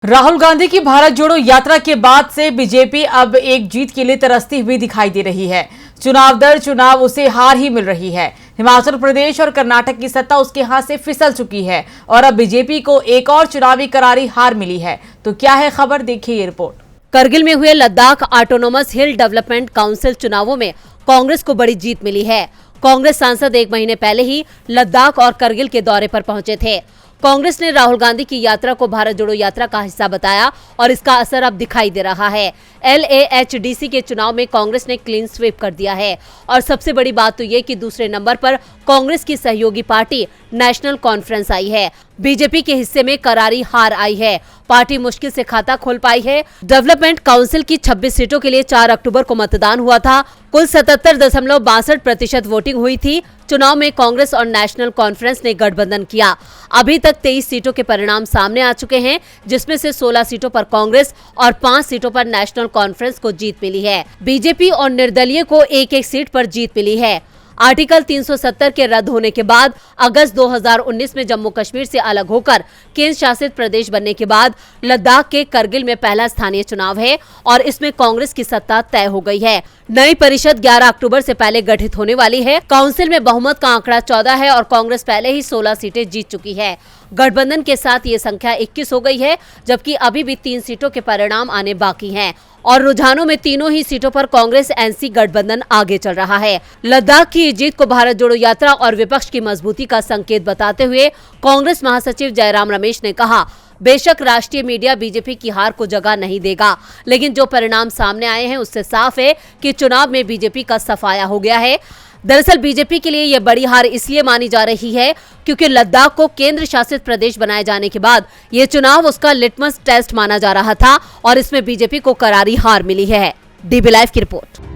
राहुल गांधी की भारत जोड़ो यात्रा के बाद से बीजेपी अब एक जीत के लिए तरसती हुई दिखाई दे रही है। चुनाव दर चुनाव उसे हार ही मिल रही है। हिमाचल प्रदेश और कर्नाटक की सत्ता उसके हाथ से फिसल चुकी है और अब बीजेपी को एक और चुनावी करारी हार मिली है। तो क्या है खबर, देखिए ये रिपोर्ट। करगिल में हुए लद्दाख ऑटोनोमस हिल डेवलपमेंट काउंसिल चुनावों में कांग्रेस को बड़ी जीत मिली है। कांग्रेस सांसद एक महीने पहले ही लद्दाख और करगिल के दौरे पर पहुंचे थे। कांग्रेस ने राहुल गांधी की यात्रा को भारत जोड़ो यात्रा का हिस्सा बताया और इसका असर अब दिखाई दे रहा है। LAHDC के चुनाव में कांग्रेस ने क्लीन स्वीप कर दिया है और सबसे बड़ी बात तो ये कि दूसरे नंबर पर कांग्रेस की सहयोगी पार्टी नेशनल कॉन्फ्रेंस आई है। बीजेपी के हिस्से में करारी हार आई है। पार्टी मुश्किल से खाता खोल पाई है। डेवलपमेंट काउंसिल की 26 सीटों के लिए 4 अक्टूबर को मतदान हुआ था। कुल 77.62% वोटिंग हुई थी। चुनाव में कांग्रेस और नेशनल कॉन्फ्रेंस ने गठबंधन किया। अभी तक 23 सीटों के परिणाम सामने आ चुके हैं, जिसमें से 16 सीटों पर कांग्रेस और 5 सीटों पर नेशनल कॉन्फ्रेंस को जीत मिली है। बीजेपी और निर्दलीय को एक-एक सीट पर जीत मिली है। आर्टिकल 370 के रद्द होने के बाद अगस्त 2019 में जम्मू कश्मीर से अलग होकर केंद्र शासित प्रदेश बनने के बाद लद्दाख के करगिल में पहला स्थानीय चुनाव है और इसमें कांग्रेस की सत्ता तय हो गई है। नई परिषद 11 अक्टूबर से पहले गठित होने वाली है। काउंसिल में बहुमत का आंकड़ा 14 है और कांग्रेस पहले ही 16 सीटें जीत चुकी है। गठबंधन के साथ ये संख्या 21 हो गई है, जबकि अभी भी 3 सीटों के परिणाम आने बाकी हैं और रुझानों में तीनों ही सीटों पर कांग्रेस NC गठबंधन आगे चल रहा है। लद्दाख की जीत को भारत जोड़ो यात्रा और विपक्ष की मजबूती का संकेत बताते हुए कांग्रेस महासचिव जयराम रमेश ने कहा, बेशक राष्ट्रीय मीडिया बीजेपी की हार को जगह नहीं देगा, लेकिन जो परिणाम सामने आए हैं उससे साफ है कि चुनाव में बीजेपी का सफाया हो गया है। दरअसल बीजेपी के लिए यह बड़ी हार इसलिए मानी जा रही है क्योंकि लद्दाख को केंद्र शासित प्रदेश बनाए जाने के बाद ये चुनाव उसका लिटमस टेस्ट माना जा रहा था और इसमें बीजेपी को करारी हार मिली है। DB लाइव की रिपोर्ट।